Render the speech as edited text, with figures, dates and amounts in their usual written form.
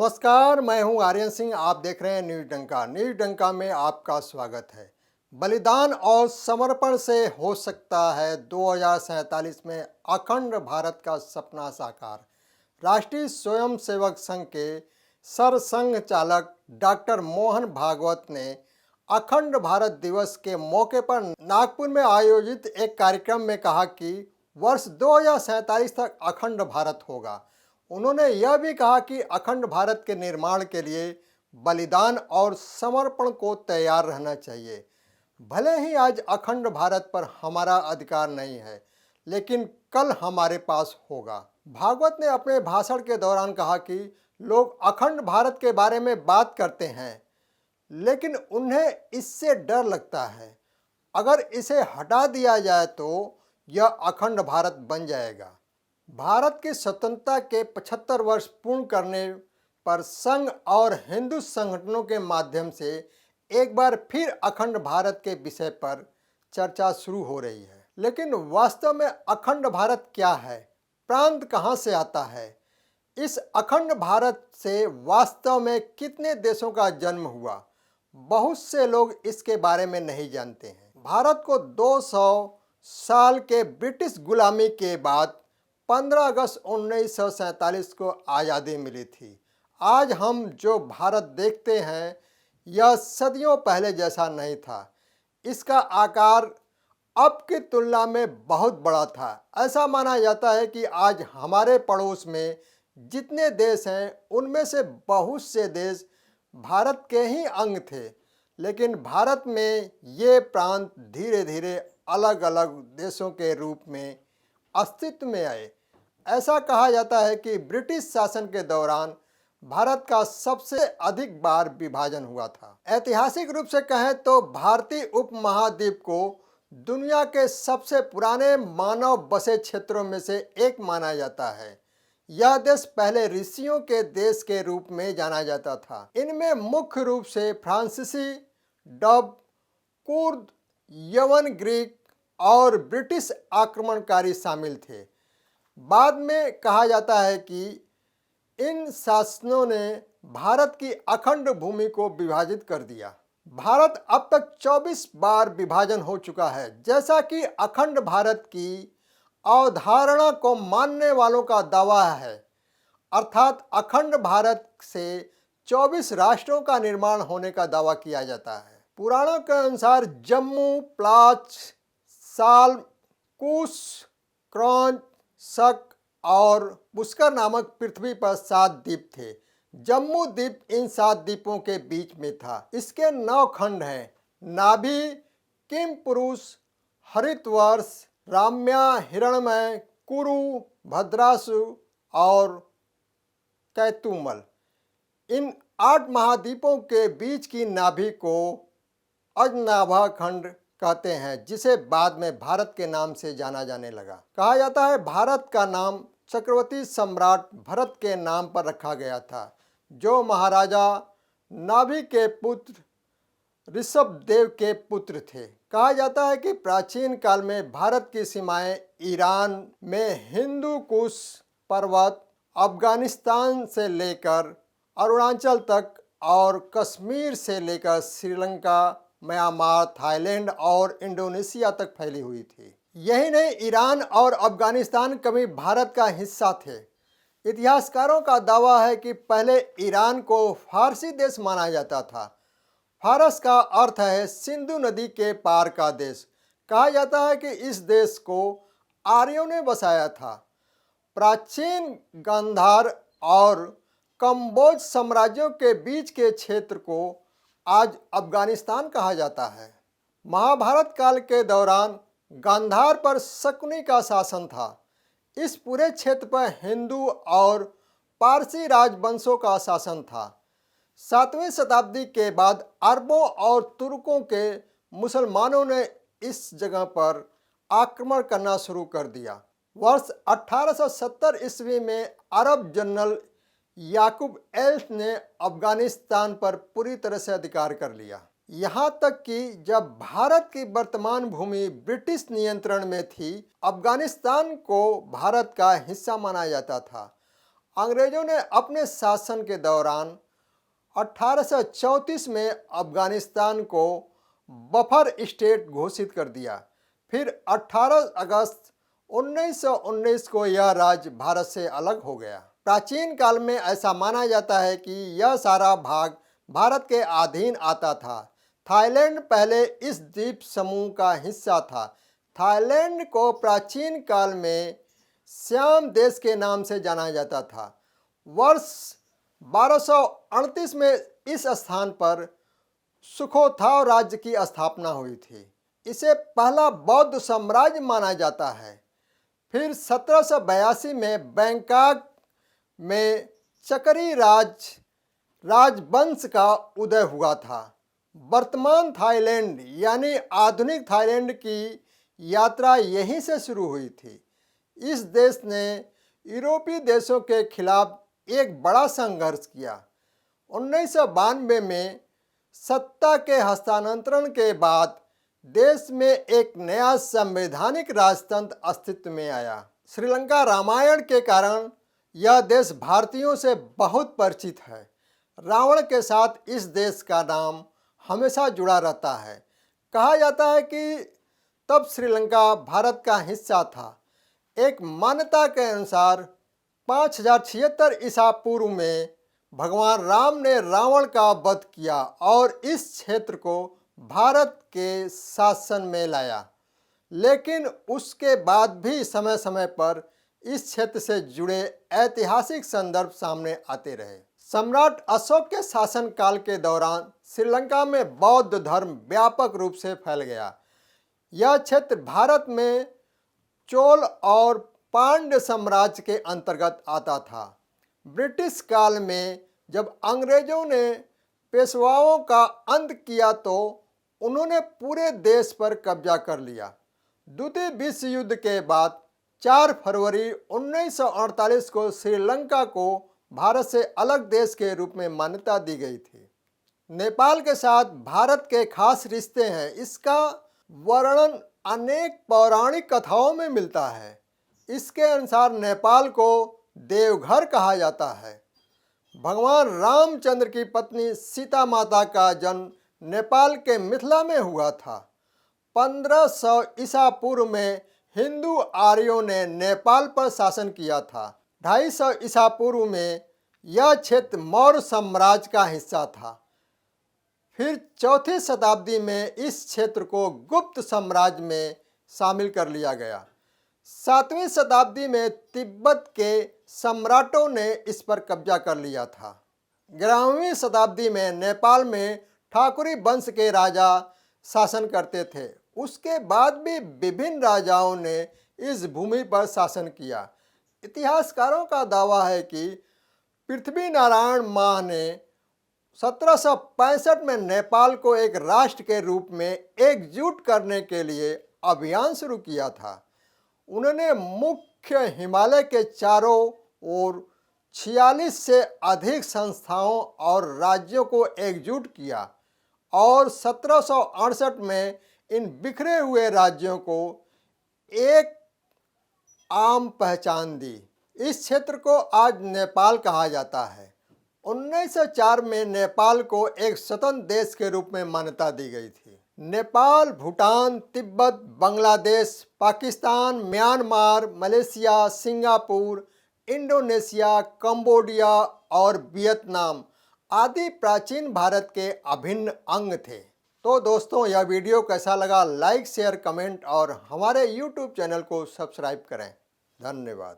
नमस्कार, मैं हूं आर्यन सिंह। आप देख रहे हैं न्यूज डंका। न्यूज डंका में आपका स्वागत है। बलिदान और समर्पण से हो सकता है 2047 में अखंड भारत का सपना साकार। राष्ट्रीय स्वयंसेवक संघ के सरसंघ चालक डॉक्टर मोहन भागवत ने अखंड भारत दिवस के मौके पर नागपुर में आयोजित एक कार्यक्रम में कहा कि वर्ष 2047 तक अखंड भारत होगा। उन्होंने यह भी कहा कि अखंड भारत के निर्माण के लिए बलिदान और समर्पण को तैयार रहना चाहिए। भले ही आज अखंड भारत पर हमारा अधिकार नहीं है, लेकिन कल हमारे पास होगा। भागवत ने अपने भाषण के दौरान कहा कि लोग अखंड भारत के बारे में बात करते हैं, लेकिन उन्हें इससे डर लगता है। अगर इसे हटा दिया जाए तो यह अखंड भारत बन जाएगा। भारत की स्वतंत्रता के 75 वर्ष पूर्ण करने पर संघ और हिंदू संगठनों के माध्यम से एक बार फिर अखंड भारत के विषय पर चर्चा शुरू हो रही है। लेकिन वास्तव में अखंड भारत क्या है? प्रांत कहां से आता है? इस अखंड भारत से वास्तव में कितने देशों का जन्म हुआ? बहुत से लोग इसके बारे में नहीं जानते हैं। भारत को 200 साल के ब्रिटिश गुलामी के बाद 15 अगस्त 1947 को आज़ादी मिली थी। आज हम जो भारत देखते हैं यह सदियों पहले जैसा नहीं था। इसका आकार अब की तुलना में बहुत बड़ा था। ऐसा माना जाता है कि आज हमारे पड़ोस में जितने देश हैं उनमें से बहुत से देश भारत के ही अंग थे, लेकिन भारत में ये प्रांत धीरे धीरे अलग अलग देशों के रूप में अस्तित्व में आए। ऐसा कहा जाता है कि ब्रिटिश शासन के दौरान भारत का सबसे अधिक बार विभाजन हुआ था। ऐतिहासिक रूप से कहें तो भारतीय उपमहाद्वीप को दुनिया के सबसे पुराने मानव बसे क्षेत्रों में से एक माना जाता है। यह देश पहले ऋषियों के देश के रूप में जाना जाता था। इनमें मुख्य रूप से फ्रांसीसी, डब, कुर्द, यवन, ग्रीक और ब्रिटिश आक्रमणकारी शामिल थे। बाद में कहा जाता है कि इन शासनों ने भारत की अखंड भूमि को विभाजित कर दिया। भारत अब तक 24 बार विभाजन हो चुका है। जैसा कि अखंड भारत की अवधारणा को मानने वालों का दावा है, अर्थात अखंड भारत से 24 राष्ट्रों का निर्माण होने का दावा किया जाता है। पुराणों के अनुसार जम्मू, प्लाच, साल, कुश, क्रौंच, शक और पुष्कर नामक पृथ्वी पर 7 द्वीप थे। जम्मू द्वीप इन 7 द्वीपों के बीच में था। इसके 9 खंड हैं: नाभि, किमपुरुष, हरितवर्ष, राम्या, हिरण्मय, कुरु, भद्रासु और कैतुमल। इन 8 महाद्वीपों के बीच की नाभि को अजनाभा खंड कहते हैं, जिसे बाद में भारत के नाम से जाना जाने लगा। कहा जाता है भारत का नाम चक्रवर्ती सम्राट भरत के नाम पर रखा गया था, जो महाराजा नाभि के पुत्र ऋषभदेव के पुत्र थे। कहा जाता है कि प्राचीन काल में भारत की सीमाएं ईरान में हिंदू कुश पर्वत, अफगानिस्तान से लेकर अरुणाचल तक और कश्मीर से लेकर श्रीलंका, म्यांमार, थाईलैंड और इंडोनेशिया तक फैली हुई थी। यही नहीं, ईरान और अफगानिस्तान कभी भारत का हिस्सा थे। इतिहासकारों का दावा है कि पहले ईरान को फारसी देश माना जाता था। फारस का अर्थ है सिंधु नदी के पार का देश। कहा जाता है कि इस देश को आर्यों ने बसाया था। प्राचीन गांधार और कंबोज साम्राज्यों के बीच के क्षेत्र को आज अफगानिस्तान कहा जाता है। महाभारत काल के दौरान गांधार पर शकुनी का शासन था। इस पूरे क्षेत्र पर हिंदू और पारसी राजवंशों का शासन था। 7वीं शताब्दी के बाद अरबों और तुर्कों के मुसलमानों ने इस जगह पर आक्रमण करना शुरू कर दिया। वर्ष 1870 ईस्वी में अरब जनरल याकूब एल्स ने अफगानिस्तान पर पूरी तरह से अधिकार कर लिया। यहाँ तक कि जब भारत की वर्तमान भूमि ब्रिटिश नियंत्रण में थी, अफगानिस्तान को भारत का हिस्सा माना जाता था। अंग्रेजों ने अपने शासन के दौरान 1834 में अफगानिस्तान को बफर स्टेट घोषित कर दिया। फिर 18 अगस्त 1919 को यह राज्य भारत से अलग हो गया। प्राचीन काल में ऐसा माना जाता है कि यह सारा भाग भारत के अधीन आता था। थाईलैंड पहले इस द्वीप समूह का हिस्सा था। थाईलैंड को प्राचीन काल में श्याम देश के नाम से जाना जाता था। वर्ष 1238 में इस स्थान पर सुखोथाव राज्य की स्थापना हुई थी। इसे पहला बौद्ध साम्राज्य माना जाता है। फिर 1782 में बैंकॉक में चकरी राजवंश का उदय हुआ था। वर्तमान थाईलैंड यानी आधुनिक थाईलैंड की यात्रा यहीं से शुरू हुई थी। इस देश ने यूरोपीय देशों के खिलाफ एक बड़ा संघर्ष किया। 1992 में सत्ता के हस्तांतरण के बाद देश में एक नया संवैधानिक राजतंत्र अस्तित्व में आया। श्रीलंका रामायण के कारण यह देश भारतीयों से बहुत परिचित है। रावण के साथ इस देश का नाम हमेशा जुड़ा रहता है। कहा जाता है कि तब श्रीलंका भारत का हिस्सा था। एक मान्यता के अनुसार 5076 ईसा पूर्व में भगवान राम ने रावण का वध किया और इस क्षेत्र को भारत के शासन में लाया। लेकिन उसके बाद भी समय समय पर इस क्षेत्र से जुड़े ऐतिहासिक संदर्भ सामने आते रहे। सम्राट अशोक के शासनकाल के दौरान श्रीलंका में बौद्ध धर्म व्यापक रूप से फैल गया। यह क्षेत्र भारत में चोल और पांड्य साम्राज्य के अंतर्गत आता था। ब्रिटिश काल में जब अंग्रेजों ने पेशवाओं का अंत किया तो उन्होंने पूरे देश पर कब्जा कर लिया। द्वितीय विश्व युद्ध के बाद 4 फरवरी 1948 को श्रीलंका को भारत से अलग देश के रूप में मान्यता दी गई थी। नेपाल के साथ भारत के खास रिश्ते हैं। इसका वर्णन अनेक पौराणिक कथाओं में मिलता है। इसके अनुसार नेपाल को देवघर कहा जाता है। भगवान रामचंद्र की पत्नी सीता माता का जन्म नेपाल के मिथिला में हुआ था। 1500 ईसा पूर्व में हिंदू आर्यों ने नेपाल पर शासन किया था। 250 ईसा पूर्व में यह क्षेत्र मौर्य साम्राज्य का हिस्सा था। फिर 4वीं शताब्दी में इस क्षेत्र को गुप्त साम्राज्य में शामिल कर लिया गया। 7वीं शताब्दी में तिब्बत के सम्राटों ने इस पर कब्जा कर लिया था। 11वीं शताब्दी में नेपाल में ठाकुरी वंश के राजा शासन करते थे। उसके बाद भी विभिन्न राजाओं ने इस भूमि पर शासन किया। इतिहासकारों का दावा है कि पृथ्वी नारायण माह ने 1765 में नेपाल को एक राष्ट्र के रूप में एकजुट करने के लिए अभियान शुरू किया था। उन्होंने मुख्य हिमालय के चारों ओर 46 से अधिक संस्थाओं और राज्यों को एकजुट किया और 1768 में इन बिखरे हुए राज्यों को एक आम पहचान दी। इस क्षेत्र को आज नेपाल कहा जाता है। 1904 में नेपाल को एक स्वतंत्र देश के रूप में मान्यता दी गई थी। Nepal, Bhutan, Tibet, Bangladesh, Pakistan, Myanmar, Malaysia, Singapore, Indonesia, Cambodia और वियतनाम आदि प्राचीन भारत के अभिन्न अंग थे। तो दोस्तों, यह वीडियो कैसा लगा? लाइक, शेयर, कमेंट और हमारे YouTube चैनल को सब्सक्राइब करें। धन्यवाद।